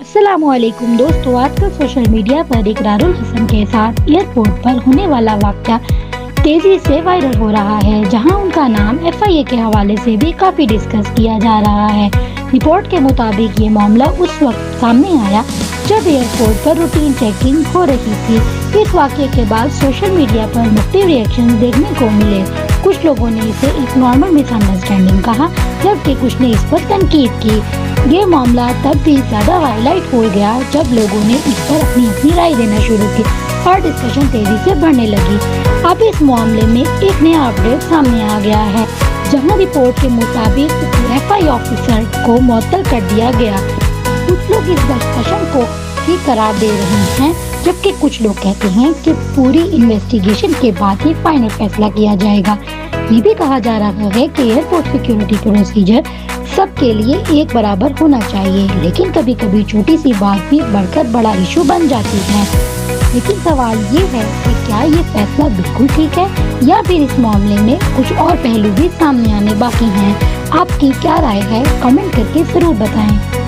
अस्सलामुअलैकुम दोस्तों, आजकल सोशल मीडिया पर इकरारुल हसन के साथ एयरपोर्ट पर होने वाला वाक़या तेजी से वायरल हो रहा है, जहां उनका नाम एफआईए के हवाले से भी काफी डिस्कस किया जा रहा है। रिपोर्ट के मुताबिक ये मामला उस वक्त सामने आया जब एयरपोर्ट पर रूटीन चेकिंग हो रही थी। इस वाक़ये के बाद सोशल मीडिया पर मुख्तलिफ रिएक्शन देखने को मिले। कुछ लोगों ने इसे एक नॉर्मल मिसअंडरस्टैंडिंग कहा, जबकि कुछ ने इस पर तनकीद की। ये मामला तब भी ज्यादा हाईलाइट हो गया जब लोगों ने इस पर अपनी अपनी राय देना शुरू की और डिस्कशन तेजी से बढ़ने लगी। अब इस मामले में एक नया अपडेट सामने आ गया है, जहां रिपोर्ट के मुताबिक एफआई ऑफिसर को मुअत्तल कर दिया गया। कुछ लोग इस डिस्कशन को ठीक करार दे रहे हैं, जबकि कुछ लोग कहते हैं कि पूरी इन्वेस्टिगेशन के बाद ही फाइनल फैसला किया जाएगा। ये भी कहा जा रहा है कि एयरपोर्ट सिक्योरिटी प्रोसीजर सबके लिए एक बराबर होना चाहिए, लेकिन कभी कभी छोटी सी बात भी बढ़कर बड़ा इशू बन जाती है। लेकिन सवाल ये है कि क्या ये फैसला बिल्कुल ठीक है या फिर इस मामले में कुछ और पहलू भी सामने आने बाकी हैं। आपकी क्या राय है? कमेंट करके जरूर बताएं।